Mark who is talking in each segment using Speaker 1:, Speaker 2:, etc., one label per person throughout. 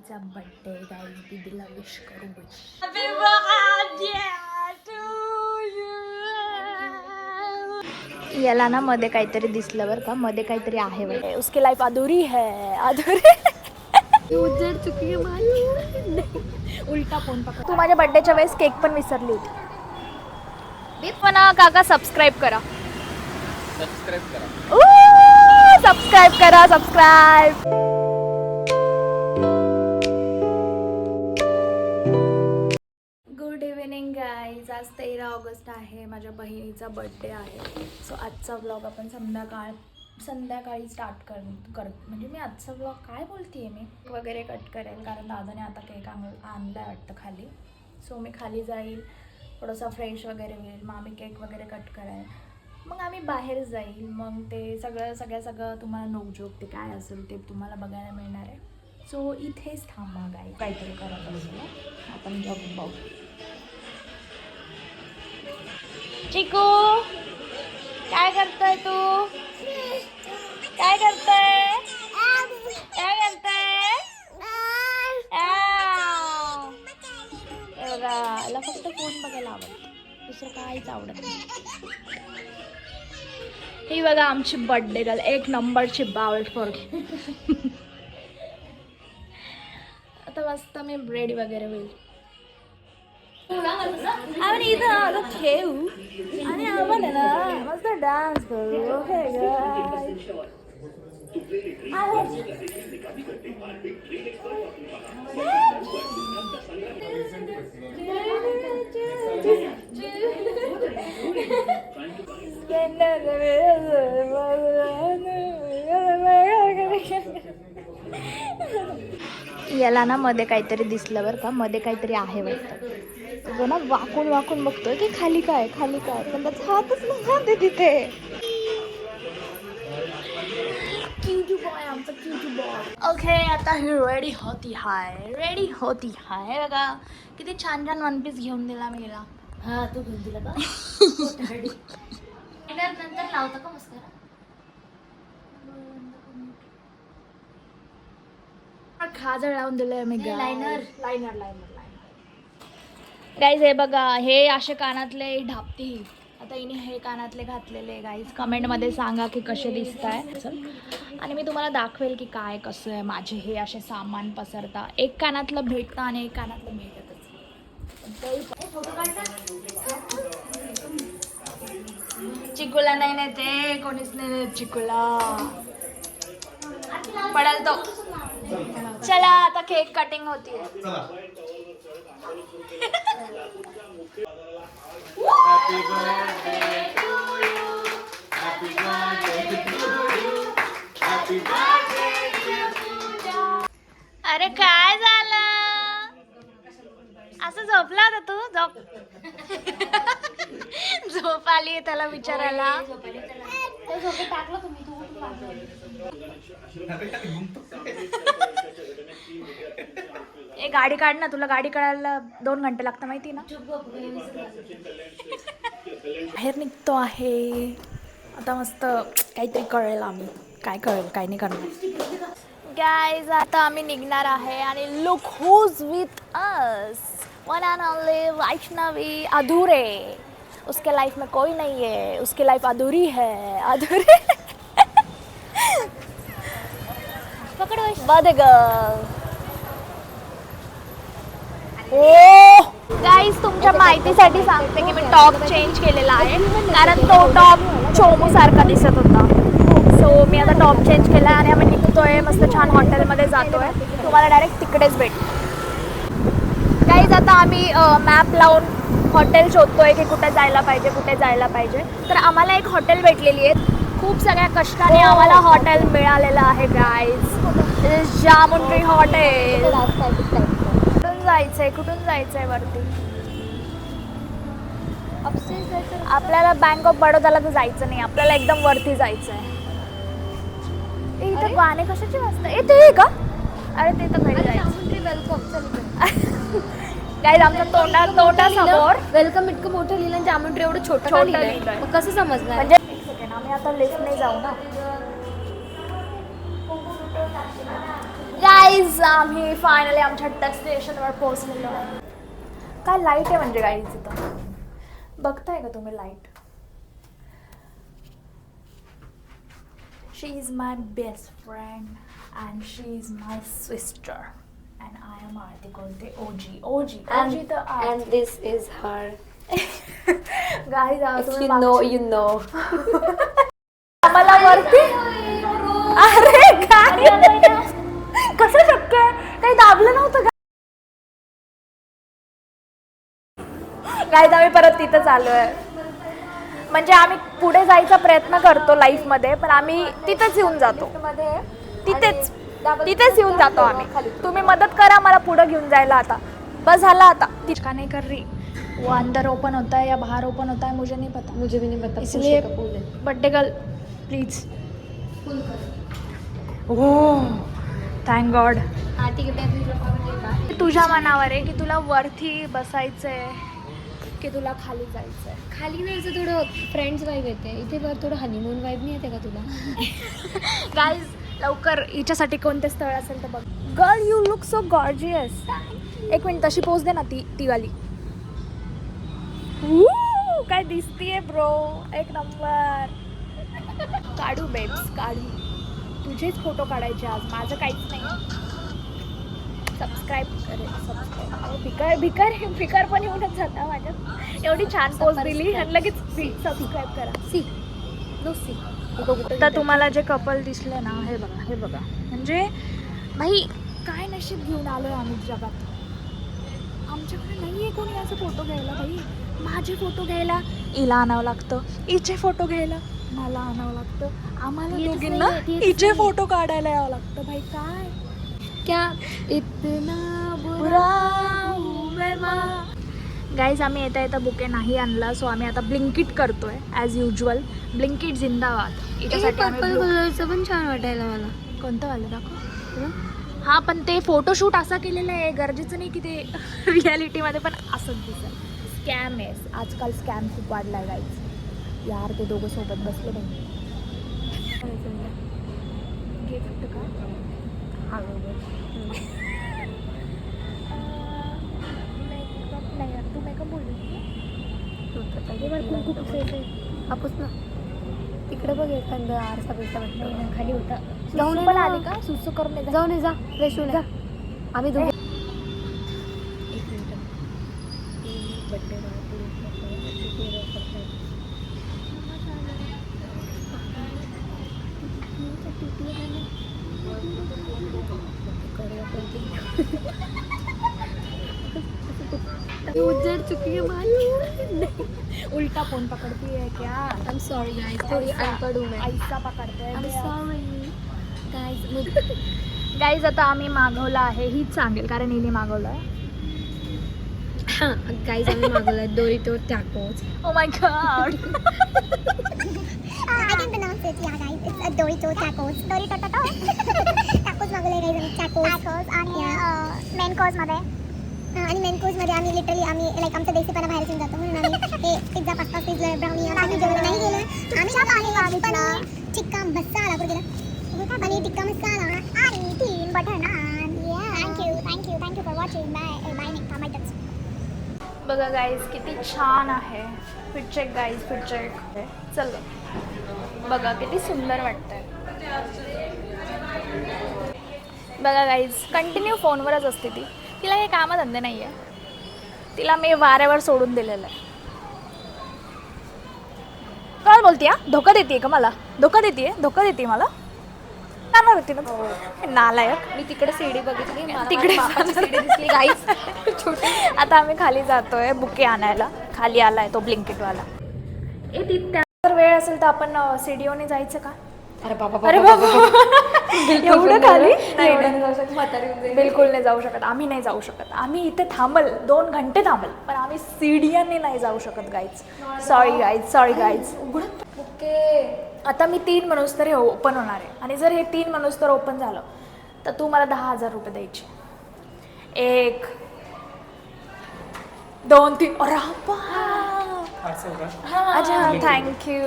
Speaker 1: बहिणीचा birthday guys, दीदीला wish करू. याला ना मध्ये काहीतरी दिसलं बरं का, मध्ये काहीतरी आहे बरं. उसकी लाईफ अधुरी है, अधुरी. उजर चुकी है उलटा फोन पकड. तू माझ्या बर्थडेच्या वेळेस केक पण विसरली होती. पण काका सबस्क्राईब करा, सबस्क्राईब करा, सबस्क्राईब. Good evening guys. आज 13 ऑगस्ट आहे, माझ्या बहिणीचा बर्थडे आहे. सो आजचा व्लॉग आपण संध्याकाळी स्टार्ट म्हणजे मी आजचा व्लॉग काय बोलते मी वगैरे कट करेल, कारण दादाने आता केक आणलाय वाटतं खाली. सो मी खाली जाईल, थोडंसं फ्रेश वगैरे होईल, मग आम्ही केक वगैरे कट करायला, मग आम्ही बाहेर जाईल. मग ते सगळं तुम्हाला नोकझोक ते काय असेल ते तुम्हाला बघायला मिळणार आहे. सो इथेच थांबा गाई, काहीतरी करत असेल आपण बघू. चिकू काय करतोय तू? काय करतोय? बघा, फक्त फोन बघायला आवडतं, दुसरं काहीच आवडत नाही. ही बघा आमची बर्थडे गर्ल, एक नंबरची बावळट पोरगी. आता मस्त मी रेडी वगैरे होईल आणि इथं खेळू आणि आपण ना मस्त डान्स करू. ओके याला ना मध्ये काहीतरी दिसलं बरं का, मध्ये काहीतरी आहे वाटतं. तो ना वाकून बघतोय की खाली काय, पण त्याचा हातच नाही तिथे. क्यूटी बॉय, आमचा क्यूटी बॉय. ओके, आता ही रेडी होती हाय बघा, किती छान वन पीस घेऊन दिला मी हिला. हा, तू घेऊन दिला का? नंतर लावता का मस्करा? खाजळ लावून दिलंय मी. लायनर गाईज हे बघा, हे असे कानातले ढापती. आता हिने हे कानातले घातलेले. गाईज कमेंटमध्ये सांगा की कसे दिसत आहे. आणि मी तुम्हाला दाखवेल की काय कसं आहे माझे हे असे सामान पसरता. एक कानातलं भेटतं आणि एक कानातलं भेटतच. चिकूला नाही नेते, कोणीच नाही नेत चिकूला, पडेल तो. चला आता केक कटिंग होती. अरे काय झालं, असं झोपला होता तू? झोप आली त्याला विचारायला. ए गाडी काढ ना, तुला गाडी काढायला 2 घंटे लागतं माहिती ना. बाहेर निघतो आहे आता, मस्त काहीतरी कळेल आम्ही, काय कळेल काय नाही करणार. गाइस आता आम्ही निघणार आहे आणि look who's with us, one end only Vaishnavi अधूरे. उसके लाइफ में कोई नहीं है, उसकी लाइफ अधूरी है, अधूरी. पकड़ो बद गर्ल. ओ गाईज, तुमच्या माहितीसाठी सांगते की मी टॉप चेंज केलेला आहे, कारण तो टॉप चोमू सारखा दिसत होता. सो मी आता टॉप चेंज केला आणि आम्ही निघतोय, मस्त छान हॉटेलमध्ये जातोय. तुम्हाला डायरेक्ट तिकडेच भेट. गाईज आता आम्ही मॅप लावून हॉटेल शोधतोय की कुठे जायला पाहिजे. तर आम्हाला एक हॉटेल भेटलेली आहे. खूप सगळ्या कष्टाने आम्हाला हॉटेल मिळालेलं आहे गाईज, जामुन ट्री हॉटेल. कुठून जायचंय वरती? आपल्याला बँक ऑफ बडोदाला तर जायचं नाही, आपल्याला एकदम वरती जायचंय. इथं गाणे कशाचे वाजता येते का? अरे ते तर घरी जायचं. वेलकम गाईज, आमच्या तोंडासमोर वेलकम इतकं मोठं लिहिलं, जामुन ट्री एवढं छोटं लिहिलंय, मग कसं समजणार? म्हणजे एक सेकंड, आम्ही आता लिफ्टने जाऊ ना. गाईज आम्ही फायनली आमच्या डेस्टिनेशनवर पोहोचलेलो आहे. काय लाईट आहे म्हणजे गाईज इथं बघताय का तुम्ही light. She is my best friend and she is my sister and I am Aarti Kolte OG OG OG तर
Speaker 2: and this is her.
Speaker 1: Guys
Speaker 2: If you know, you know.
Speaker 1: आम्हाला वरती अरे काय कसं शक्य आहे काही दाबलं नव्हतं का. गाईज आम्ही परत तिथं चालू आहे. म्हणजे आम्ही पुढे जायचा प्रयत्न करतो लाईफमध्ये पण आम्ही तिथेच येऊन जातो. तिथेच येऊन जातो आम्ही. तुम्ही मदत करा मला पुढे घेऊन जायला. आता बस झाला आता. तिचका नहीं कर रही वो अंदर ओपन होता है या बाहर ओपन होता है मुझे नहीं पता.
Speaker 2: मुझे भी नहीं पता.
Speaker 1: इसलिए बर्थडे गर्ल प्लीज. हो थँक गॉड. तुझ्या मनावर आहे की तुला वरती बसायचंय की तुला खाली जायचंय.
Speaker 2: खाली नाही असं थोडं फ्रेंड्स वाईब येते इथे. वर थोडं हनीमून वाईब नाही येते का तुला.
Speaker 1: गाईज लवकर हिच्यासाठी कोणते स्थळ असेल तर बघ. Girl you look so gorgeous. एक मिनिट तशी पोच दे ना ती वाली. काय दिसतीये ब्रो एक नंबर. काढू बेब्स काढू. तुझेच फोटो काढायचे आज माझं काहीच नाही. सबस्क्राईब करे सबस्क्राईब भिकार पण येऊनच जाता माझ्यात. एवढी छान पोस्ट दिली आणि लगेच सबस्क्राईब करा.
Speaker 2: See no see.
Speaker 1: आता तुम्हाला जे कपल दिसले ना हे बघा म्हणजे भाई काय नशीब घेऊन आलोय आम्ही जगात. आमच्याकडे नाही आहे कोणी असं फोटो घ्यायला. भाई माझे फोटो घ्यायला हिला आणावं लागतं. हिचे फोटो घ्यायला मला आणावं लागतं. आम्हाला दोघींना हिचे फोटो काढायला यावं लागतं. भाई काय
Speaker 2: क्या इतना
Speaker 1: बुरा हूँ मैं माँ. गाईज आम्ही येता बुके नाही आणला सो आम्ही आता ब्लिंकिट करतोय ॲज युजल. ब्लिंकिट जिंदाबाद. याच्यासाठी आम्ही
Speaker 2: कलरचं पण छान वाटायला मला.
Speaker 1: कोणतं वालं दाखव. हां पण ते फोटोशूट असा केलेलं आहे गरजेचं नाही की ते रियालिटीमध्ये पण असंच दिसेल. स्कॅम आहे आजकाल. स्कॅम खूप वाढला आहे गाईज. यार ते दोघं सोबत बसले नाही. गिफ्ट का हा मेकअप नाही यार. तू मेकअप बोलली
Speaker 2: हापूस ना तिकडे बघ एखादा आरसा बिरसा भेटला
Speaker 1: खाली होता.
Speaker 2: जाऊन
Speaker 1: पण आली का सुसू करून
Speaker 2: जाऊन जा फ्रेश होऊन जा. आम्ही दोघे
Speaker 1: एक मिनिट. बड्डे
Speaker 2: उजड़ चुकी है मालूम.
Speaker 1: उल्टा फोन पकड़ती है क्या.
Speaker 2: I am sorry guys. थोड़ी अनपढ़ हूँ मैं.
Speaker 1: ऐसा पकडते
Speaker 2: I am sorry guys.
Speaker 1: Guys आता आम्ही मागवलं आहे. हीच सांगेल कारण हिने मागवलं आहे.
Speaker 2: गाइस आम्ही मागवलं Dorito tacos.
Speaker 1: Oh my god.
Speaker 3: I can pronounce it, yeah guys. It's a Dorito tacos. Dorito tacos. Tacos मागवले guys आम्ही tacos आणि main course मध्ये. आणि मेन कोर्स मध्ये आम्ही लिटरली आम्ही लाईक आमचा देसीपणा बाहेर येऊन जातो म्हणून आम्ही हे पिझ्झा पास्ता पिझ्झा ब्राउनी आम्ही जेवण नाही गेलं. आम्ही पण टिक्का मसाला कुठे गेला आणि टिक्का मसाला आणि 3 butter naan. Thank you for watching. Bye next मायटच.
Speaker 1: बघा गाईज किती छान आहे. Fit check guys fit check. चल बघा किती सुंदर वाटतंय. बघा गाईज कंटिन्यू फोनवरच असते ती. तिला काही कामधंदे नाही आहे. तिला मी वाऱ्यावर सोडून दिलेलं आहे. काय बोलते हा. धोका देते का मला. धोका देते मला. जाणार होती ना नालायक.
Speaker 2: मी तिकडे सीडी बघितली.
Speaker 1: तिकडे
Speaker 2: सीडी दिसली गाइस.
Speaker 1: आता आम्ही खाली जातोय बुके आणायला. खाली आलाय तो ब्लिंकिटवाला. त्यानंतर वेळ असेल तर आपण सीडीओने जायचं का.
Speaker 2: अरे बाबा
Speaker 1: एवढं खाली
Speaker 2: नाही.
Speaker 1: बिलकुल नाही जाऊ शकत. आम्ही नाही जाऊ शकत. आम्ही इथे थांबल 2 घंटे थांबल पण आम्ही सीडीओने नाही जाऊ शकत गाईज. Sorry guys. ओके आता मी 3 म्हणूस तर हे ओपन होणार आहे आणि जर हे 3 म्हणूस तर ओपन झालं तर तू मला 10,000 रुपये द्यायचे. 1 2 3. अरे अच्छा thank you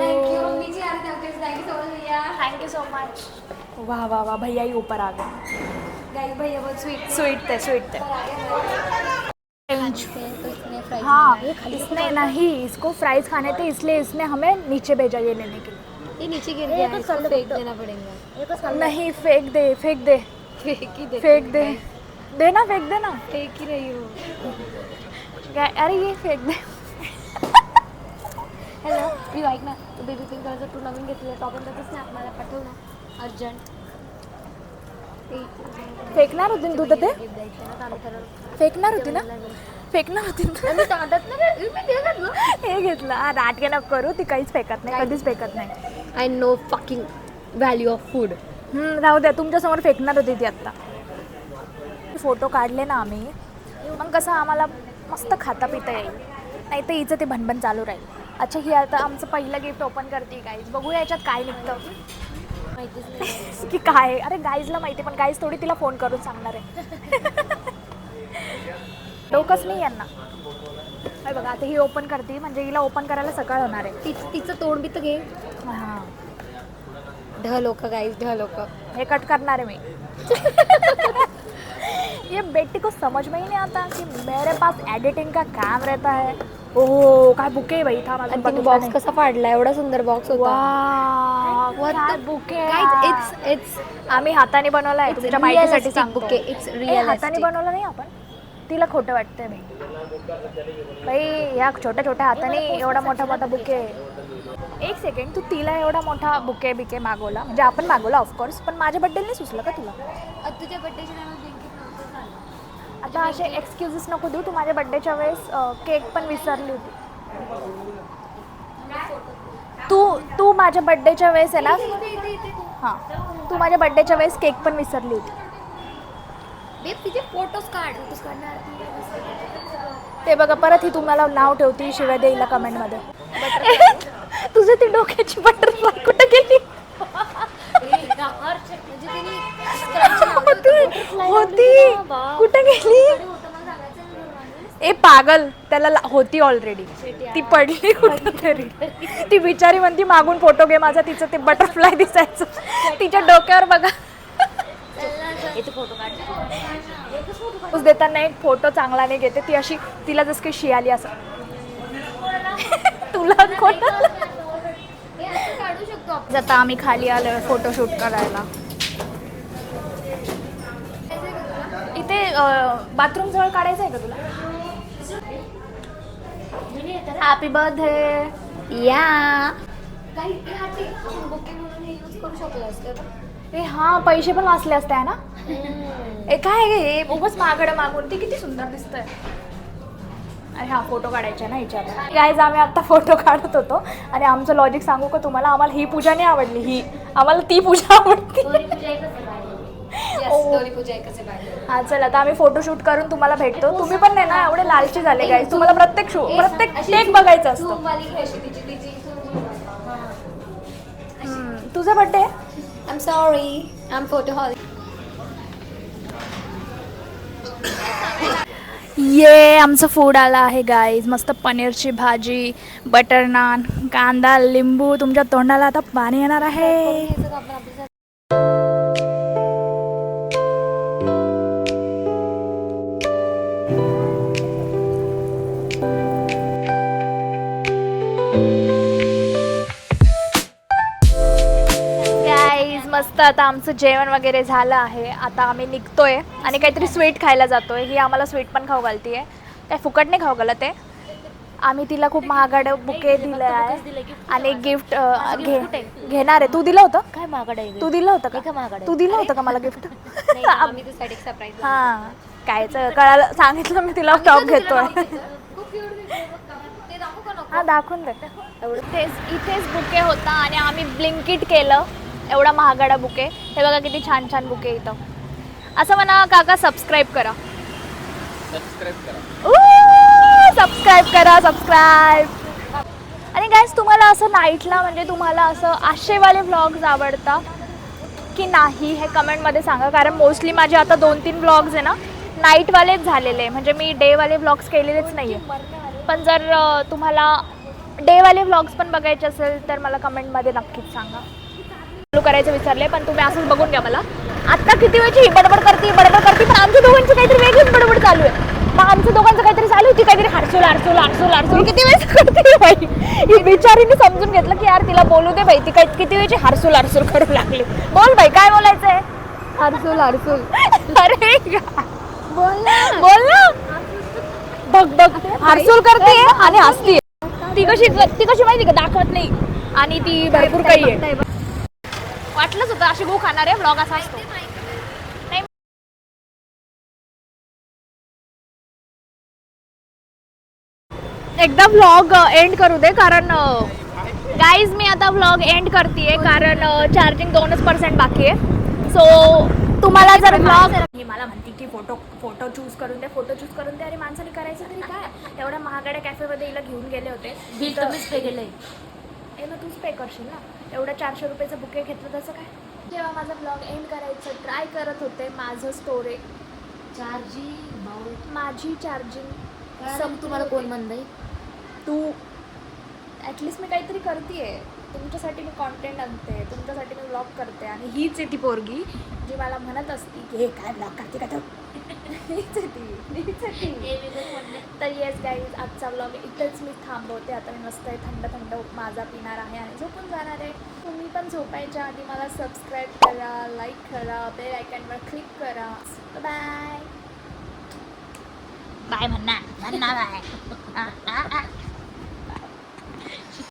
Speaker 1: thank you so much. वाह वाह वाह भैया ही ऊपर आ गए.
Speaker 2: गाइस भैया बहुत स्वीट
Speaker 1: स्वीट थे
Speaker 2: फ्राइज
Speaker 1: हाँ, इसने नहीं, इसको फ्राइज खाने थे इसलिए इसने हमें नीचे भेजा ये लेने के लिए।
Speaker 2: ये नीचे गिर गया है, इसको फेंक देना पड़ेगा।
Speaker 1: नहीं, फेंक दे
Speaker 2: फेंक ही दे
Speaker 1: फेंक दे देना, फेंक देना।
Speaker 2: फेंक ही रही हो।
Speaker 1: अरे ये फेंक दे।
Speaker 2: हॅलो, मी ऐक ना, तू बेबी पिंक कलरचं तू नवीन घेतलं टॉप आणि त्याचं स्नॅप मला पाठव ना अर्जंट.
Speaker 1: फेकणार होती ना तू तर ते?
Speaker 2: गिफ्ट द्यायचं ना, तर आम्ही ठरवलं.
Speaker 1: फेकणार होती ना? फेकणार होती ना?
Speaker 2: मी ताटात ना रे, मी दे ना.
Speaker 1: हे घेतलं. नाटके नको करू, ती काहीच फेकत नाही, कधीच फेकत नाही.
Speaker 2: I know fucking value of food.
Speaker 1: राहू द्या, तुमच्यासमोर फेकणार होती ती आत्ता. फोटो काढले ना आम्ही, मग कसं आम्हाला मस्त खाता पिता येईल, नाही तर हिचं ते भनभन चालू राहील. अच्छा, ही आता आमचं पहिलं गिफ्ट ओपन करते गाईज. बघूया याच्यात काय निघतं.
Speaker 2: माहितीच नाही
Speaker 1: की काय. अरे गाईजला माहिती, पण गाईज थोडी तिला फोन करून सांगणार आहे. डोकंच नाही यांना. अरे बघा, आता ही ओपन करते, म्हणजे हिला ओपन करायला सकाळ होणार आहे.
Speaker 2: तिचं तोंड बी तर घे.
Speaker 1: हां,
Speaker 2: ढ लोक गाईज, ढ लोक.
Speaker 1: हे कट करणार आहे मी. ये बेटी को समझ में ही नहीं आता कि मेरे पास एडिटिंग का काम रहता है. ओहो, काय बुके बाई था माझा.
Speaker 2: बॉक्स कसा फाडला, एवढा सुंदर बॉक्स होता.
Speaker 1: वाह, काय बुके.
Speaker 2: गाईज इट्स
Speaker 1: आम्ही हाताने बनवला आहे, तुमच्या माहितीसाठी सांगतो.
Speaker 2: बुके. इट्स
Speaker 1: हाताने
Speaker 2: रिअलिस्टिक.
Speaker 1: बनवलं नाही आपण. तिला खोटं वाटतंय बाई, या छोट्या छोट्या हाताने एवढा मोठा बुके. एक सेकंड, तू तिला एवढा मोठा बुके बिके मागवला, म्हणजे आपण मागवला ऑफकोर्स, पण माझ्या बड्डेला नाही सुचलं का तुला?
Speaker 2: तुझ्या बड्डेच्या टायमाला ब्लिंकिट नव्हतं झालं.
Speaker 1: आता असे एक्सक्युजेस नको देऊ. तू माझ्या बड्डेच्या वेळेस केक पण विसरली होती. तू माझ्या बड्डेच्या वेळेस आहे ना. हां, तू माझ्या बड्डेच्या वेळेस केक पण विसरली होती.
Speaker 2: बेब तिचे फोटोज काढणार.
Speaker 1: ते बघा, परत ही तुम्हाला नाव ठेवती, शिवाय देईला कमेंटमध्ये. तुझे ती डोक्याची बटरफ्लाय कुठे गेली? होती कुठे गेली? ए पागल, त्याला होती ऑलरेडी, ती पडली कुठं तरी. ती बिचारी म्हणती मागून फोटो घे माझा, तिचं ते बटरफ्लाय दिसायचं तिच्या डोक्यावर. बघा, फोटो देताना एक फोटो चांगला नाही घेते ती, अशी तिला जसं काही शियाली असं. तुला कोण
Speaker 2: काढू शकतो आपण.
Speaker 1: आता आम्ही खाली आलोय फोटोशूट करायला. इथे बाथरूम जवळ काढायचं आहे का तुला? Happy birthday.
Speaker 2: या बुके म्हणून हे यूज करू शकलो असतं.
Speaker 1: ए हां, पैसे पण वाचले असते आहे ना. ए काय हे उगाच मागडं मागून. ती किती सुंदर दिसतंय. अरे हा, फोटो काढायचा ना ह्याच्यात. गाईज, आम्ही आत्ता फोटो काढत होतो आणि आमचं लॉजिक सांगू का तुम्हाला? आम्हाला ही पूजा नाही आवडली, ही आम्हाला ती पूजा आवडती. हा, चला आता आम्ही फोटोशूट करून तुम्हाला भेटतो. तुम्ही पण नाही ना एवढे लालची झाले गाईज, तुम्हाला प्रत्येक टेक बघायचं असतं. तुझा birthday?
Speaker 2: I am sorry, I am photoholic.
Speaker 1: ये आमचं फूड आलं आहे गाईज. मस्त पनीरची भाजी, बटर नान, कांदा, लिंबू. तुमच्या तोंडाला आता पाणी येणार आहे. गाईज, मस्त आता आमचं जेवण वगैरे झालं आहे. आता आम्ही निघतोय आणि काहीतरी स्वीट खायला जातोय. ही आम्हाला स्वीट पण खाऊ घालतीये. काय फुकट नाही खाऊ घालत आहे. आम्ही तिला खूप महागडे बुके दिले आहे आणि गिफ्ट घेणार आहे. तू दिलं होतं
Speaker 2: काय महागड आहे?
Speaker 1: तू दिलं होतं
Speaker 2: काय
Speaker 1: का?
Speaker 2: महागड आहे?
Speaker 1: तू दिलं होतं का मला गिफ्ट?
Speaker 2: आम्ही त्यासाठी एक सरप्राईज.
Speaker 1: हां, कायचं कळालं, सांगितलं मी तिला टॉप घेतोय. हां, दाखवून दे. इथेच बुके होता आणि आम्ही ब्लिंकिट केलं. एवढा महागडा बुके. हे बघा किती छान छान बुके इथं. असं म्हणा काका, सबस्क्राईब करा. सबस्क्राईब. आणि गाईज, तुम्हाला असं नाईटला, म्हणजे तुम्हाला असं आशेवाले व्लॉग्स आवडतात की नाही हे कमेंटमध्ये सांगा. कारण मोस्टली माझे आता 2-3 व्लॉग्स आहे ना नाईटवालेच झालेले, म्हणजे मी डेवाले व्लॉग्स केलेलेच नाही आहे. पण जर तुम्हाला डेवाले व्लॉग्स पण बघायचे असेल तर मला कमेंटमध्ये नक्कीच सांगा. चालू करायचं विसरले, पण तुम्ही असंच बघून घ्या मला. आता किती वेळची ही बडबड करते, पण आमच्या दोघांची काहीतरी वेगळीच बडबड चालू आहे. मग आमच्या दोघांचं काहीतरी चालू होती, काहीतरी हारसूल किती वेळेस करते बाई. ही बिचारीने समजून घेतलं की यार तिला बोलू दे बाई, ती काय किती वेळची हारसूल करू लागली. बोल बाई, काय बोलायचंय?
Speaker 2: हर्सूल
Speaker 1: अरे
Speaker 2: बोल ना.
Speaker 1: बोल ना. बघ हारसूल करते आणि हसते. ती कशी माहिती का, दाखवत नाही आणि ती भरपूर काही आहे. वाटलंच होतं अशी गो खाणार आहे, व्लॉग असा असतो. नाही, एकदा व्लॉग एंड करू दे, कारण गाईज मी आता व्लॉग एंड करते कारण चार्जिंग 2% बाकी आहे. सो तुम्हाला जर व्लॉग मला म्हणते की फोटो चूज करून दे अरे माणसाने करायचं तरी काय. एवढ्या महागड्या कॅफेमध्ये हिला घेऊन गेले होते.
Speaker 2: बिल तुम्हीच पे केलंय.
Speaker 1: मग तूच पे करशील ना. एवढं 400 रुपयाचं बुके घेतलं तसं काय. जेव्हा माझा ब्लॉग एंड करायचं ट्राय करत होते, माझं स्टोरेज माझी चार्जिंग
Speaker 2: तुम्हाला कोण म्हणताय?
Speaker 1: तू ॲटलिस्ट मी काहीतरी करते तुमच्यासाठी. मी कॉन्टेंट आणते तुमच्यासाठी, मी व्लॉग करते. आणि हीच आहे ती पोरगी जी मला म्हणत असती की हे काय व्लॉग करते का तू. हीच आहे ती. तर येस गाईज, आजचा व्लॉग इथेच मी थांबवते. आता मी मस्त थंड माझा पिणार आहे आणि झोपून जाणार आहे. तुम्ही पण झोपायच्या आधी मला सबस्क्राईब करा, लाईक करा, बेल आयकॉनवर क्लिक करा. बाय म्हणणार बाय.